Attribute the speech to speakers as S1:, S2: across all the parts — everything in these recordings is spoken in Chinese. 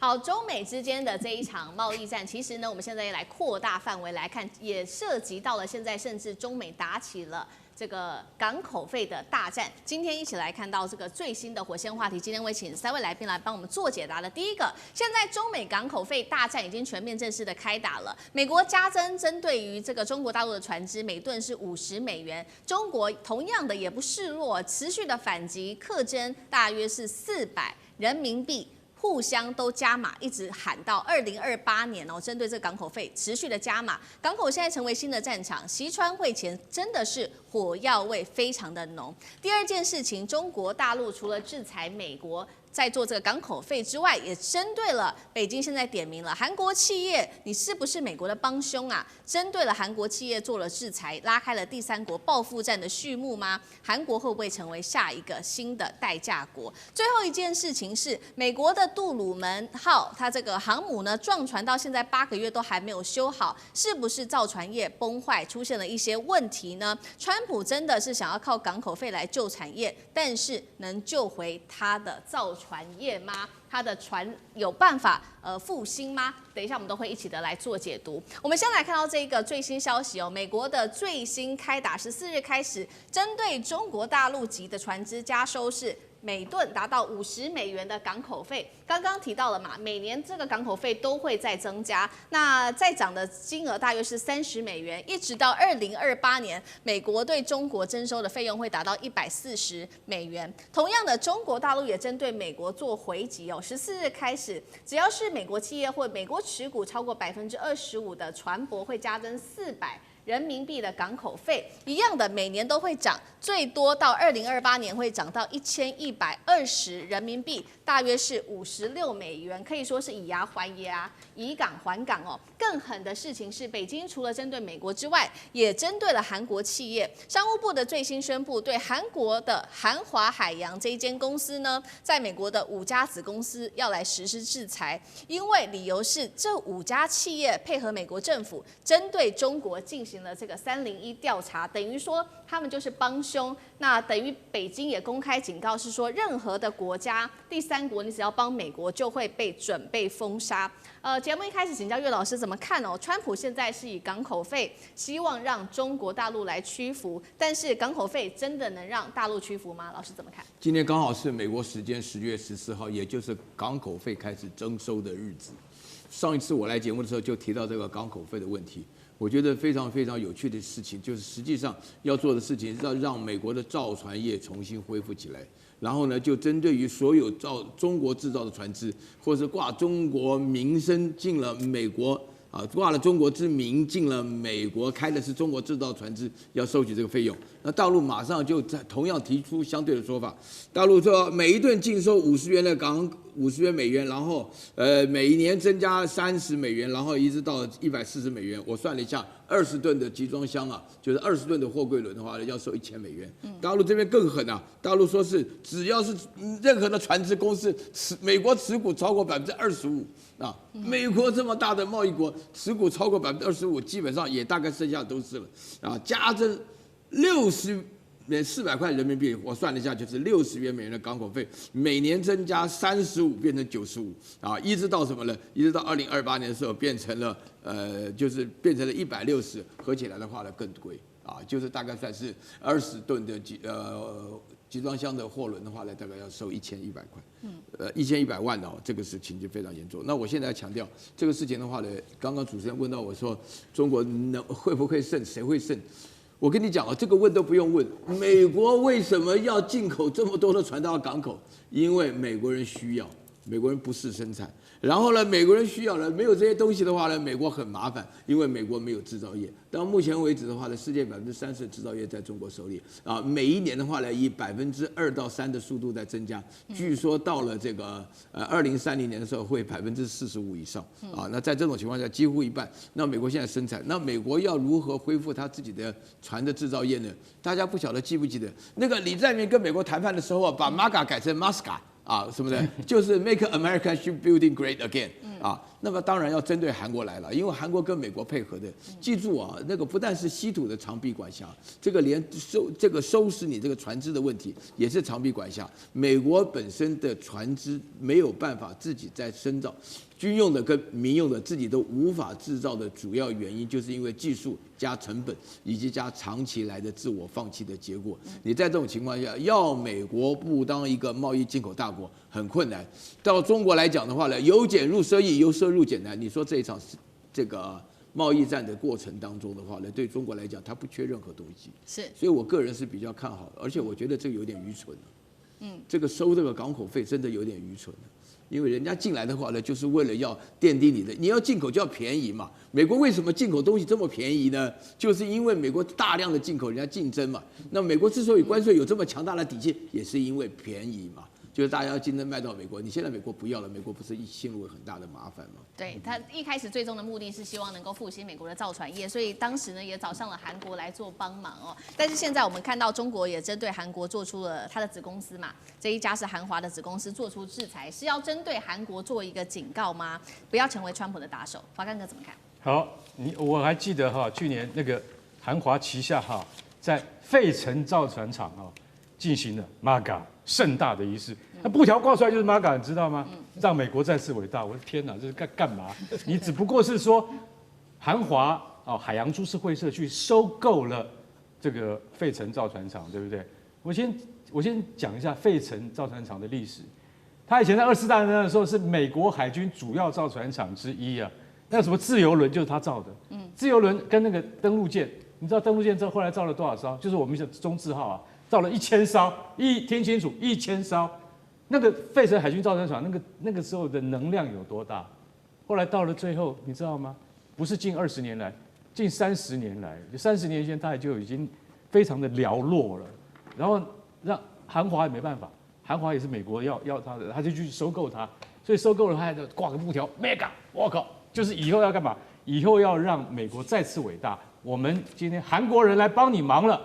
S1: 好，中美之间的这一场贸易战，其实呢，我们现在来扩大范围来看，也涉及到了现在甚至中美打起了这个港口费的大战。今天一起来看到这个最新的火线话题。今天会请3位来宾来帮我们做解答的。第一个，现在中美港口费大战已经全面正式的开打了。美国加征针对于这个中国大陆的船只，每吨是50美元。中国同样的也不示弱，持续的反击，课征大约是400人民币。互相都加码，一直喊到2028年哦，针对这个港口费持续的加码，港口现在成为新的战场。习川会前真的是火药味非常的浓。第二件事情，中国大陆除了制裁美国，在做这个港口费之外，也针对了北京现在点名了韩国企业，你是不是美国的帮凶啊？针对了韩国企业做了制裁，拉开了第三国报复战的序幕吗？韩国会不会成为下一个新的代价国？最后一件事情是，美国的杜鲁门号，它这个航母呢撞船到现在8个月都还没有修好，是不是造船业崩坏，出现了一些问题呢？川普真的是想要靠港口费来救产业，但是能救回他的造船业吗？他的船有办法复兴吗？等一下我们都会一起的来做解读。我们先来看到这个最新消息哦，美国的最新开打14日开始，针对中国大陆籍的船只加收是每吨达到50美元的港口费。刚刚提到了嘛，每年这个港口费都会再增加，那再涨的金额大约是30美元，一直到2028年，美国对中国征收的费用会达到140美元。同样的，中国大陆也针对美国做回击哦，14日开始，只要是美国企业或美国持股超过25%的船舶，会加征400人民币的港口费，一样的每年都会涨，最多到2028年会涨到1120人民币，大约是56美元，可以说是以牙还牙，以港还港哦。更狠的事情是，北京除了针对美国之外，也针对了韩国企业。商务部的最新宣布，对韩国的韩华海洋这一间公司呢，在美国的5家子公司要来实施制裁，因为理由是这5家企业配合美国政府，针对中国进行了这个301调查，等于说他们就是帮凶。那等于北京也公开警告，是说任何的国家第三国，你只要帮美国，就会被准备封杀。节目一开始请教岳老师怎么看哦？川普现在是以港口费希望让中国大陆来屈服，但是港口费真的能让大陆屈服吗？老师怎么看？
S2: 今天刚好是美国时间10月14号，也就是港口费开始征收的日子。上一次我来节目的时候就提到这个港口费的问题。我觉得非常非常有趣的事情，就是实际上要做的事情是要让美国的造船业重新恢复起来。然后呢，就针对于所有中国制造的船只，或是挂中国名声进了美国啊，挂了中国之名进了美国，开的是中国制造船只，要收取这个费用。那大陆马上就同样提出相对的说法，大陆说每一吨净收50元的50元美元，然后每一年增加30美元，然后一直到140美元。我算了一下，20吨的集装箱啊，就是20吨的货柜轮的话，要收1000美元。大陆这边更狠啊，大陆说是只要是任何的船只公司美国持股超过25%啊，美国这么大的贸易国，持股超过25%，基本上也大概剩下都是了啊，加征400块人民币，我算了一下，就是60元美元的港口费，每年增加35变成95啊，一直到什么呢？一直到2028年的时候变成了就是变成了160，合起来的话呢更贵啊，就是大概算是20吨的集装箱的货轮的话呢，大概要收1100块，1100万哦，这个事情就非常严重。那我现在强调这个事情的话呢，刚刚主持人问到我说，中国会不会胜？谁会胜？我跟你讲啊，这个问都不用问。美国为什么要进口这么多的船到港口？因为美国人需要，美国人不是生产。然后呢，美国人需要了，没有这些东西的话呢，美国很麻烦，因为美国没有制造业。到目前为止的话呢，世界30%的制造业在中国手里啊，每一年的话呢，以2%到3%的速度在增加。据说到了这个2030年的时候，会45%以上啊。那在这种情况下，几乎一半。那美国现在生产，那美国要如何恢复它自己的船的制造业呢？大家不晓得记不记得那个李在明跟美国谈判的时候啊，把 MAGA 改成 MASCA。啊，什么的，就是 Make American Shipbuilding Great Again 啊。那么当然要针对韩国来了，因为韩国跟美国配合的，记住啊，那个不但是稀土的长臂管辖，这个连收拾你这个船只的问题也是长臂管辖。美国本身的船只没有办法自己再生造。军用的跟民用的自己都无法制造的主要原因，就是因为技术加成本以及加长期来的自我放弃的结果。你在这种情况下，要美国不当一个贸易进口大国很困难。到中国来讲的话呢，由俭入奢易，由奢入俭难。你说这一场这个贸易战的过程当中的话呢，对中国来讲，它不缺任何东西。
S1: 是，
S2: 所以我个人是比较看好的，而且我觉得这个有点愚蠢这个收这个港口费真的有点愚蠢因为人家进来的话呢，就是为了要奠定你要进口就要便宜嘛。美国为什么进口东西这么便宜呢？就是因为美国大量的进口，人家竞争嘛。那美国之所以关税有这么强大的底气，也是因为便宜嘛。就是大家要竞争卖到美国，你现在美国不要了，美国不是陷入很大的麻烦吗？
S1: 对，他一开始最终的目的是希望能够复兴美国的造船业，所以当时呢也找上了韩国来做帮忙哦。但是现在我们看到中国也针对韩国做出了他的子公司嘛，这一家是韩华的子公司做出制裁，是要针对韩国做一个警告吗？不要成为川普的打手。华干哥怎么看？
S3: 好，我还记得去年那个韩华旗下在费城造船厂进行了 MAGA 盛大的仪式，那布条挂出来就是 MAGA， 你知道吗？让美国再次伟大。我的天哪，这是干嘛？你只不过是说韩华海洋株式会社去收购了这个费城造船厂，对不对？我先讲一下费城造船厂的历史。它以前在24大战争的时候是美国海军主要造船厂之一啊。那什么自由轮就是他造的，自由轮跟那个登陆舰，你知道登陆舰后来造了多少艘？就是我们的中字号造了1000艘，听清楚，1000艘。那个费城海军造船厂那个时候的能量有多大？后来到了最后，你知道吗？不是近20年来，近30年来，30年前它就已经非常的寥落了。然后让韩华也没办法，韩华也是美国要他的，他就去收购它，所以收购了他就挂个布条 ，mega， 我靠，就是以后要干嘛？以后要让美国再次伟大。我们今天韩国人来帮你忙了。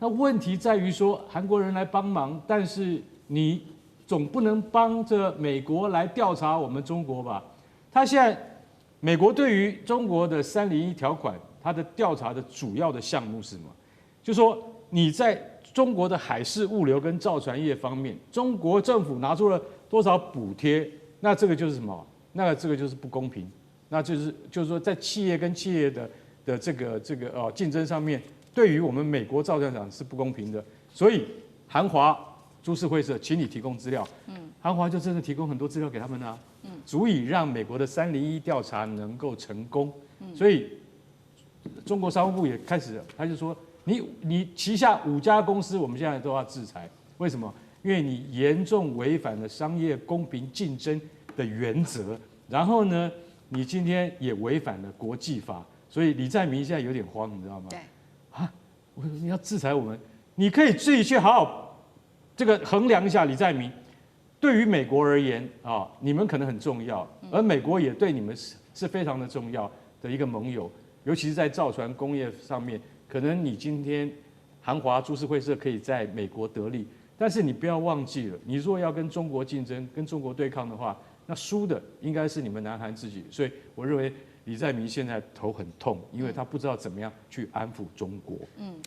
S3: 那问题在于说，韩国人来帮忙，但是你总不能帮着美国来调查我们中国吧？他现在美国对于中国的301条款，它的调查的主要的项目是什么？就说你在中国的海事物流跟造船业方面，中国政府拿出了多少补贴？那这个就是什么？那这个就是不公平。那就是说，在企业跟企业的这个竞争上面。对于我们美国造船厂是不公平的，所以韩华株式会社，请你提供资料。韩华就真的提供很多资料给他们啊，足以让美国的301调查能够成功。所以中国商务部也开始了，他就说你旗下5家公司，我们现在都要制裁。为什么？因为你严重违反了商业公平竞争的原则，然后呢，你今天也违反了国际法，所以李在明现在有点慌，你知道吗？
S1: 对。
S3: 我说你要制裁我们，你可以自己去好好这个衡量一下。李在明，对于美国而言你们可能很重要，而美国也对你们是非常的重要的一个盟友，尤其是在造船工业上面，可能你今天韩华株式会社可以在美国得利，但是你不要忘记了，你若要跟中国竞争、跟中国对抗的话，那输的应该是你们南韩自己。所以我认为。李在明现在头很痛，因为他不知道怎么样去安抚中国。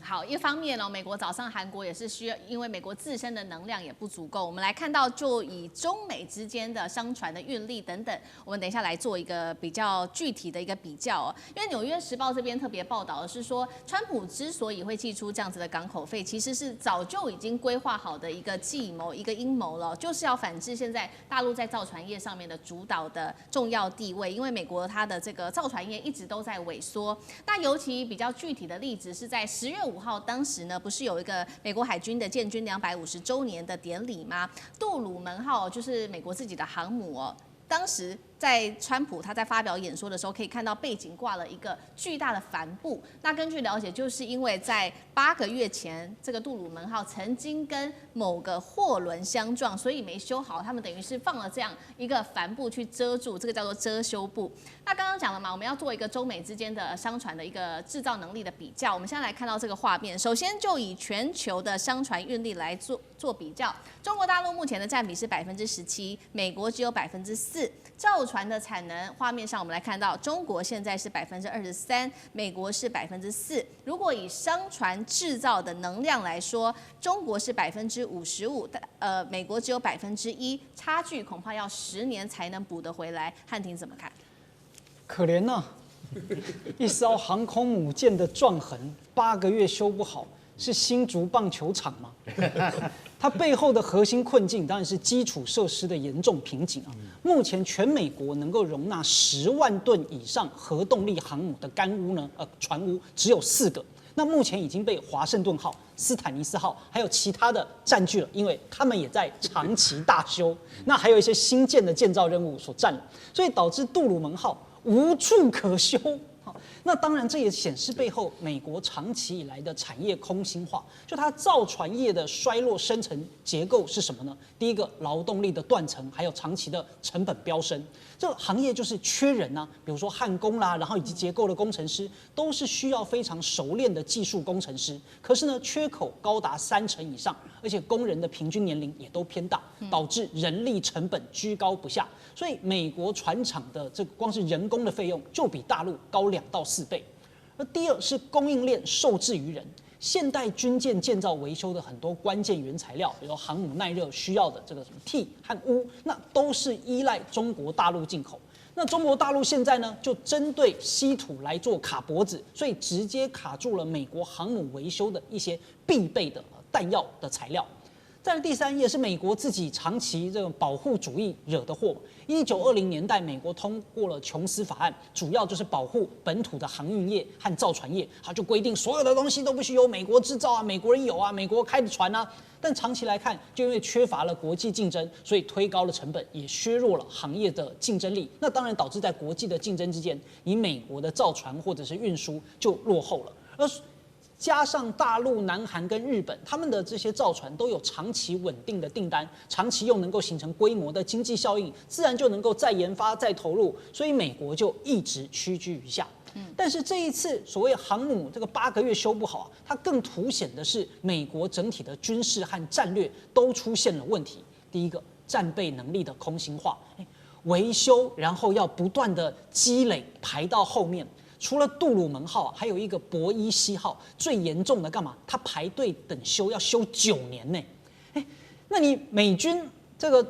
S1: 好，一方面美国找上韩国也是需要，因为美国自身的能量也不足够。我们来看到，就以中美之间的商船的运力等等，我们等一下来做一个比较具体的一个比较因为《纽约时报》这边特别报道的是说，川普之所以会祭出这样子的港口费，其实是早就已经规划好的一个计谋、一个阴谋了，就是要反制现在大陆在造船业上面的主导的重要地位，因为美国它的这个造船业一直都在萎缩。那尤其比较具体的例子是在10月5号，当时呢不是有一个美国海军的建军250周年的典礼吗？杜鲁门号就是美国自己的航母当时在川普他在发表演说的时候，可以看到背景挂了一个巨大的帆布。那根据了解，就是因为在8个月前，这个杜鲁门号曾经跟某个货轮相撞，所以没修好，他们等于是放了这样一个帆布去遮住，这个叫做遮羞布。那刚刚讲了嘛，我们要做一个中美之间的商船的一个制造能力的比较。我们现在来看到这个画面，首先就以全球的商船运力来做比较，中国大陆目前的占比是17%，美国只有4%。造船的产能，画面上我们来看到，中国现在是23%，美国是4%。如果以商船制造的能量来说，中国是55%，美国只有1%，差距恐怕要10年才能补得回来。汉庭怎么看？
S4: 可怜呐、一艘航空母舰的撞痕8个月修不好，是新竹棒球场吗？它背后的核心困境当然是基础设施的严重瓶颈啊。目前全美国能够容纳10万吨以上核动力航母的干屋呢，船坞只有4个。那目前已经被华盛顿号、斯坦尼斯号还有其他的占据了，因为他们也在长期大修。那还有一些新建的建造任务所占了，所以导致杜鲁门号无处可修。那当然，这也显示背后美国长期以来的产业空心化。就它造船业的衰落深层结构是什么呢？第一个，劳动力的断层，还有长期的成本飙升。这个行业就是缺人啊，比如说焊工啦，然后以及结构的工程师，都是需要非常熟练的技术工程师。可是呢，缺口高达30%以上，而且工人的平均年龄也都偏大，导致人力成本居高不下。所以美国船厂的这个光是人工的费用就比大陆高2到4倍。而第二是供应链受制于人，现代军舰建造维修的很多关键原材料，比如航母耐热需要的这个什么锑和钨，那都是依赖中国大陆进口。那中国大陆现在呢，就针对稀土来做卡脖子，所以直接卡住了美国航母维修的一些必备的弹药的材料。再来第三，也是美国自己长期这种保护主义惹的祸。1920年代，美国通过了琼斯法案，主要就是保护本土的航运业和造船业，它就规定所有的东西都必须由美国制造啊，美国人有啊，美国开的船啊。但长期来看，就因为缺乏了国际竞争，所以推高了成本，也削弱了行业的竞争力。那当然导致在国际的竞争之间，你美国的造船或者是运输就落后了。而加上大陆、南韩跟日本，他们的这些造船都有长期稳定的订单，长期又能够形成规模的经济效应，自然就能够再研发、再投入，所以美国就一直屈居于下。但是这一次所谓航母这个8个月修不好啊，它更凸显的是美国整体的军事和战略都出现了问题。第一个，战备能力的空心化，维修然后要不断的积累排到后面。除了杜鲁门号，还有一个博伊西号，最严重的干嘛？它排队等修要修9年呢。那你美军这个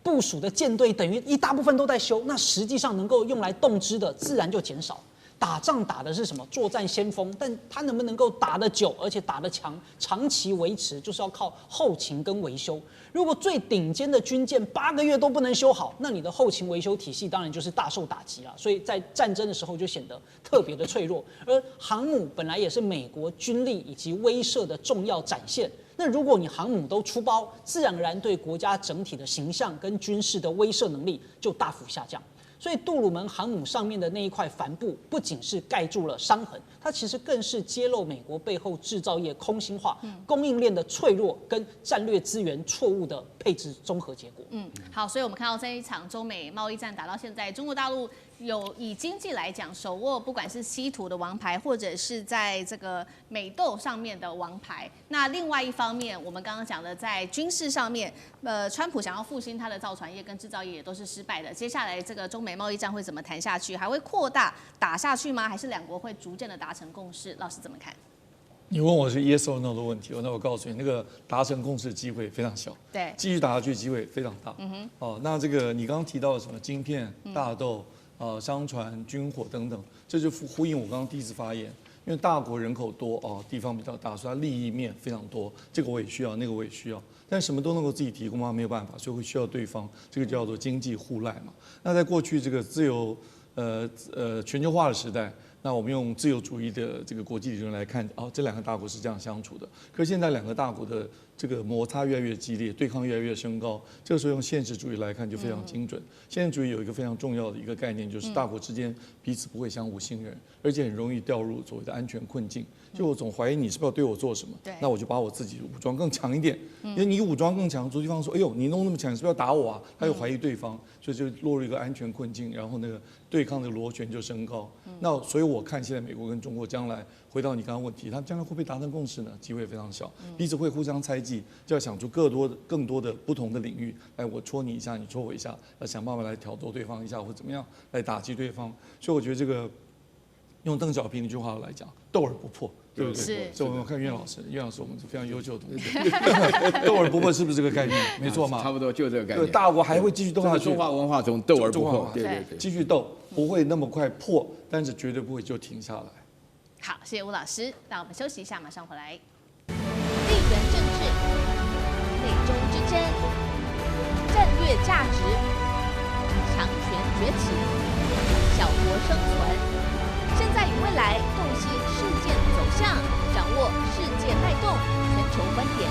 S4: 部署的舰队等于一大部分都在修，那实际上能够用来动支的自然就减少。打仗打的是什么？作战先锋，但它能不能够打得久，而且打得强，长期维持，就是要靠后勤跟维修。如果最顶尖的军舰8个月都不能修好，那你的后勤维修体系当然就是大受打击了。所以在战争的时候就显得特别的脆弱。而航母本来也是美国军力以及威慑的重要展现。那如果你航母都出包，自然而然对国家整体的形象跟军事的威慑能力就大幅下降。所以杜鲁门航母上面的那一块帆布，不仅是盖住了伤痕，它其实更是揭露美国背后制造业空心化、供应链的脆弱跟战略资源错误的配置综合结果。
S1: 好，所以我们看到这一场中美贸易战打到现在，中国大陆有以经济来讲，手握不管是稀土的王牌，或者是在这个美豆上面的王牌。那另外一方面，我们刚刚讲的在军事上面，川普想要复兴他的造船业跟制造业也都是失败的。接下来这个中美贸易战会怎么谈下去？还会扩大打下去吗？还是两国会逐渐的达成共识？老师怎么看？
S5: 你问我是 yes or no 的问题，那我告诉你，那个达成共识的机会非常小，
S1: 对，
S5: 继续打下去的机会非常大。那这个你刚刚提到的什么晶片、大豆、商船、军火等等，这就呼应我刚刚第一次发言，因为大国人口多地方比较大，所以它利益面非常多，这个我也需要，那个我也需要，但什么都能够自己提供吗？没有办法，所以会需要对方，这个叫做经济互赖嘛。那在过去这个自由全球化的时代。那我们用自由主义的这个国际理论来看，这两个大国是这样相处的。可是现在两个大国的这个摩擦越来越激烈，对抗越来越升高。这个时候用现实主义来看就非常精准。现实主义有一个非常重要的一个概念，就是大国之间彼此不会相互信任，而且很容易掉入所谓的安全困境。就我总怀疑你是不是要对我做什么，那我就把我自己武装更强一点。因为你武装更强，对方说，哎呦，你弄那么强，你是不是要打我啊？他又怀疑对方，所以就落入一个安全困境，然后那个对抗的螺旋就升高。那所以我我看现在美国跟中国将来回到你刚刚问题，他们将来会不会达成共识呢？机会非常小，彼此会互相猜忌，就要想出更多的不同的领域，来我戳你一下，你戳我一下，要想办法来挑逗对方一下，或怎么样来打击对方。所以我觉得这个用邓小平一句话来讲，斗而不破。对不对？
S1: 是。
S5: 所以我们看苑老师，苑老师我们是非常优秀的同学，斗而不破是不是这个概念？没错嘛，
S2: 差不多就这个概念。
S5: 对，大国还会继续斗下去。
S2: 中华文化中斗而不破，对对对，
S5: 继续斗，不会那么快破，但是绝对不会就停下来。
S1: 好，谢谢吴老师。那我们休息一下，马上回来。地缘政治、美中之争、战略价值、强权崛起、小国生存。现在与未来洞悉事件走向，掌握世界脉动，全球观点。